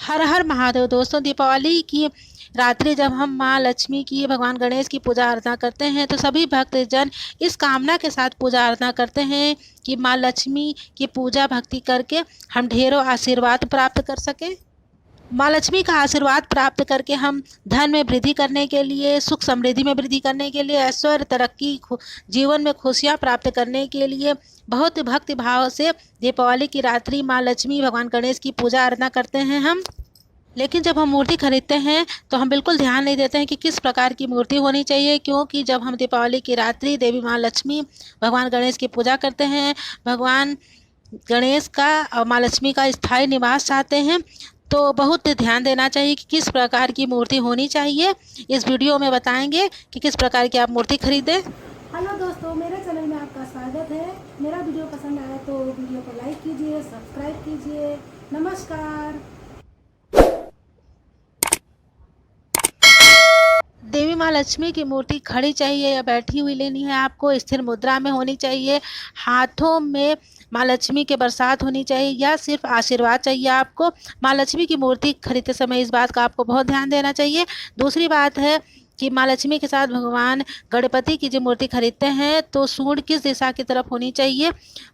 हर हर महादेव दोस्तों, दीपावली की रात्रि जब हम माँ लक्ष्मी की, भगवान गणेश की पूजा अर्चना करते हैं तो सभी भक्तजन इस कामना के साथ पूजा अर्चना करते हैं कि माँ लक्ष्मी की पूजा भक्ति करके हम ढेरों आशीर्वाद प्राप्त कर सकें। माँ लक्ष्मी का आशीर्वाद प्राप्त करके हम धन में वृद्धि करने के लिए, सुख समृद्धि में वृद्धि करने के लिए, ऐश्वर्य तरक्की, जीवन में खुशियाँ प्राप्त करने के लिए बहुत भक्ति भाव से दीपावली की रात्रि माँ लक्ष्मी, भगवान गणेश की पूजा अर्चना करते हैं हम। लेकिन जब हम मूर्ति खरीदते हैं तो हम बिल्कुल ध्यान नहीं देते हैं कि किस प्रकार की मूर्ति होनी चाहिए, क्योंकि जब हम दीपावली की रात्रि देवी माँ लक्ष्मी, भगवान गणेश की पूजा करते हैं, भगवान गणेश का और माँ लक्ष्मी का स्थायी निवास चाहते हैं, तो बहुत ध्यान देना चाहिए कि किस प्रकार की मूर्ति होनी चाहिए। इस वीडियो में बताएंगे कि किस प्रकार की आप मूर्ति खरीदें। हेलो दोस्तों, मेरे चैनल में आपका स्वागत है। मेरा वीडियो पसंद आया तो वीडियो को लाइक कीजिए, सब्सक्राइब कीजिए। नमस्कार। देवी माँ लक्ष्मी की मूर्ति खड़ी चाहिए या बैठी हुई लेनी है आपको, स्थिर मुद्रा में होनी चाहिए, हाथों में माँ लक्ष्मी के बरसात होनी चाहिए या सिर्फ आशीर्वाद चाहिए आपको। माँ लक्ष्मी की मूर्ति खरीदते समय इस बात का आपको बहुत ध्यान देना चाहिए। दूसरी बात है कि माँ लक्ष्मी के साथ भगवान गणपति की जो मूर्ति खरीदते हैं तो सूंड किस दिशा की तरफ होनी चाहिए,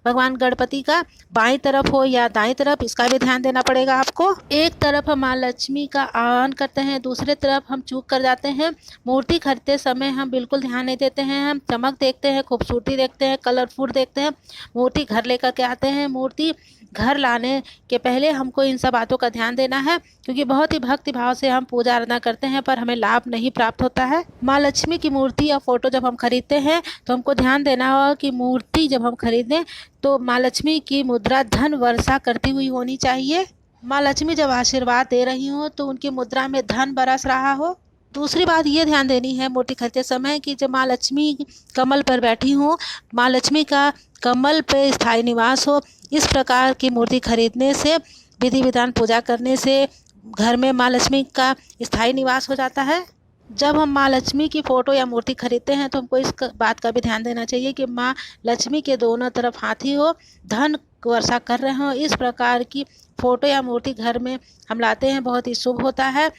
भगवान गणपति का बाईं तरफ हो या दाईं तरफ, इसका भी ध्यान देना पड़ेगा आपको। एक तरफ हम माँ लक्ष्मी का आह्वान करते हैं, दूसरे तरफ हम चूक कर जाते हैं। मूर्ति खरीदते समय हम बिल्कुल ध्यान नहीं देते हैं, हम चमक देखते हैं, खूबसूरती देखते हैं, कलरफुल देखते हैं, मूर्ति घर लेकर के आते हैं। मूर्ति घर लाने के पहले हमको इन सब बातों का ध्यान देना है, क्योंकि बहुत ही भक्ति भाव से हम पूजा अर्चना करते हैं पर हमें लाभ नहीं प्राप्त होता है। माँ लक्ष्मी की मूर्ति या फोटो जब हम खरीदते हैं तो हमको ध्यान देना होगा कि मूर्ति जब हम खरीदें तो माँ लक्ष्मी की मुद्रा धन वर्षा करती हुई होनी चाहिए। माँ लक्ष्मी जब आशीर्वाद दे रही हो तो उनकी मुद्रा में धन बरस रहा हो। दूसरी बात ये ध्यान देनी है मूर्ति खरीदते समय कि जब माँ लक्ष्मी कमल पर बैठी हो, माँ लक्ष्मी का कमल पे स्थायी निवास हो। इस प्रकार की मूर्ति खरीदने से, विधि विधान पूजा करने से घर में माँ लक्ष्मी का स्थायी निवास हो जाता है। जब हम माँ लक्ष्मी की फ़ोटो या मूर्ति खरीदते हैं तो हमको इस बात का भी ध्यान देना चाहिए कि माँ लक्ष्मी के दोनों तरफ हाथी हो, धन वर्षा कर रहे हो। इस प्रकार की फ़ोटो या मूर्ति घर में हम लाते हैं, बहुत ही शुभ होता है।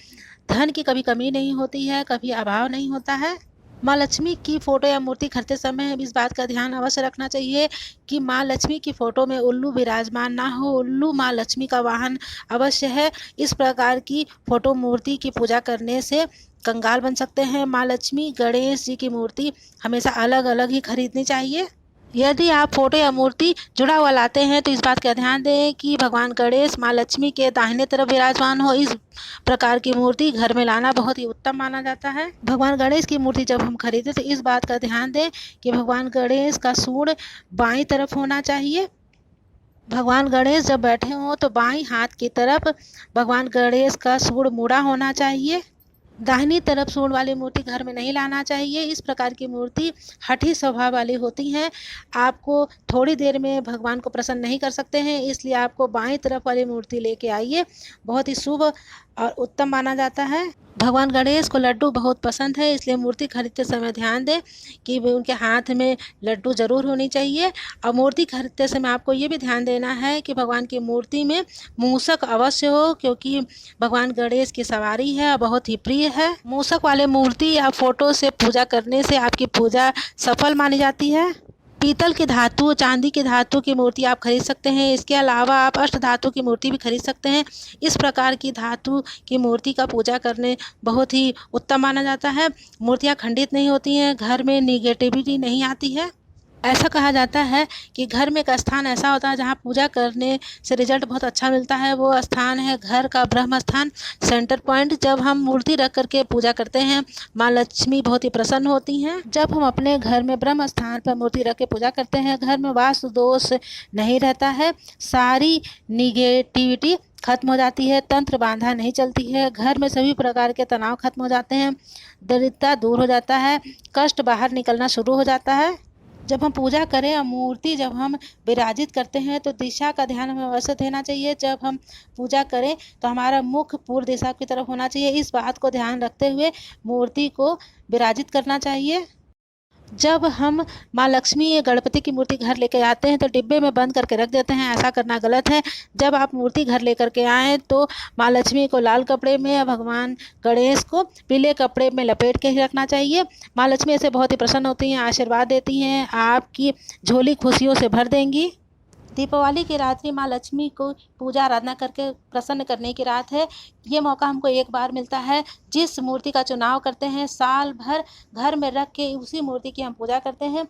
धन की कभी कमी नहीं होती है, कभी अभाव नहीं होता है। माँ लक्ष्मी की फ़ोटो या मूर्ति खरीदते समय इस बात का ध्यान अवश्य रखना चाहिए कि माँ लक्ष्मी की फ़ोटो में उल्लू विराजमान ना हो। उल्लू माँ लक्ष्मी का वाहन अवश्य है। इस प्रकार की फ़ोटो मूर्ति की पूजा करने से कंगाल बन सकते हैं। माँ लक्ष्मी, गणेश जी की मूर्ति हमेशा अलग अलग ही खरीदनी चाहिए। यदि आप फोटो या मूर्ति जुड़ा हुआ लाते हैं तो इस बात का ध्यान दें कि भगवान गणेश माँ लक्ष्मी के दाहिने तरफ विराजमान हो। इस प्रकार की मूर्ति घर में लाना बहुत ही उत्तम माना जाता है। भगवान गणेश की मूर्ति जब हम खरीदें तो इस बात का ध्यान दें कि भगवान गणेश का सूंड बाईं तरफ होना चाहिए। भगवान गणेश जब बैठे हों तो बाईं हाथ की तरफ भगवान गणेश का सूंड मुड़ा होना चाहिए। दाहिनी तरफ सूंड वाली मूर्ति घर में नहीं लाना चाहिए। इस प्रकार की मूर्ति हठी स्वभाव वाली होती हैं, आपको थोड़ी देर में भगवान को प्रसन्न नहीं कर सकते हैं, इसलिए आपको बाईं तरफ वाली मूर्ति लेके आइए। बहुत ही शुभ और उत्तम माना जाता है। भगवान गणेश को लड्डू बहुत पसंद है, इसलिए मूर्ति खरीदते समय ध्यान दें कि उनके हाथ में लड्डू ज़रूर होनी चाहिए। और मूर्ति खरीदते समय आपको ये भी ध्यान देना है कि भगवान की मूर्ति में मूषक अवश्य हो, क्योंकि भगवान गणेश की सवारी है, बहुत ही प्रिय है। मूषक वाले मूर्ति या फोटो से पूजा करने से आपकी पूजा सफल मानी जाती है। पीतल की धातु, चांदी की धातु की मूर्ति आप खरीद सकते हैं। इसके अलावा आप अष्ट धातु की मूर्ति भी खरीद सकते हैं। इस प्रकार की धातु की मूर्ति का पूजा करने बहुत ही उत्तम माना जाता है। मूर्तियाँ खंडित नहीं होती हैं, घर में निगेटिविटी नहीं आती है। ऐसा कहा जाता है कि घर में एक स्थान ऐसा होता है जहाँ पूजा करने से रिजल्ट बहुत अच्छा मिलता है। वो स्थान है घर का ब्रह्म स्थान, सेंटर पॉइंट। जब हम मूर्ति रख करके पूजा करते हैं, माँ लक्ष्मी बहुत ही प्रसन्न होती हैं। जब हम अपने घर में ब्रह्म स्थान पर मूर्ति रख के पूजा करते हैं, घर में वास्तु दोष नहीं रहता है, सारी निगेटिविटी खत्म हो जाती है, तंत्र बांधा नहीं चलती है, घर में सभी प्रकार के तनाव खत्म हो जाते हैं, दरिद्रता दूर हो जाता है, कष्ट बाहर निकलना शुरू हो जाता है। जब हम पूजा करें और मूर्ति जब हम विराजित करते हैं तो दिशा का ध्यान हमें अवश्य देना चाहिए। जब हम पूजा करें तो हमारा मुख पूर्व दिशा की तरफ होना चाहिए। इस बात को ध्यान रखते हुए मूर्ति को विराजित करना चाहिए। जब हम माँ लक्ष्मी या गणपति की मूर्ति घर लेके आते हैं तो डिब्बे में बंद करके रख देते हैं, ऐसा करना गलत है। जब आप मूर्ति घर लेकर के आएँ तो माँ लक्ष्मी को लाल कपड़े में या भगवान गणेश को पीले कपड़े में लपेट के ही रखना चाहिए। माँ लक्ष्मी ऐसे बहुत ही प्रसन्न होती हैं, आशीर्वाद देती हैं, आपकी झोली खुशियों से भर देंगी। दीपावली की रात्रि माँ लक्ष्मी को पूजा आराधना करके प्रसन्न करने की रात है। ये मौका हमको एक बार मिलता है। जिस मूर्ति का चुनाव करते हैं, साल भर घर में रख के उसी मूर्ति की हम पूजा करते हैं,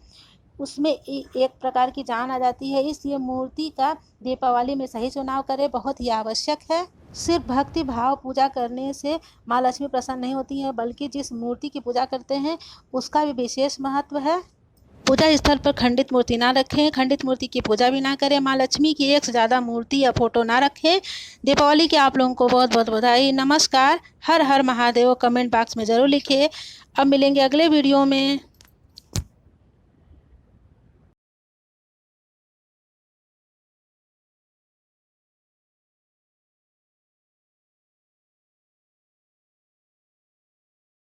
उसमें एक प्रकार की जान आ जाती है। इसलिए मूर्ति का दीपावली में सही चुनाव करें बहुत ही आवश्यक है। सिर्फ भक्ति भाव पूजा करने से माँ लक्ष्मी प्रसन्न नहीं होती हैं, बल्कि जिस मूर्ति की पूजा करते हैं उसका भी विशेष महत्व है। पूजा स्थल पर खंडित मूर्ति ना रखें, खंडित मूर्ति की पूजा भी ना करें, माँ लक्ष्मी की एक से ज़्यादा मूर्ति या फोटो ना रखें। दीपावली की आप लोगों को बहुत बहुत बधाई। नमस्कार। हर हर महादेव कमेंट बॉक्स में ज़रूर लिखिए। अब मिलेंगे अगले वीडियो में।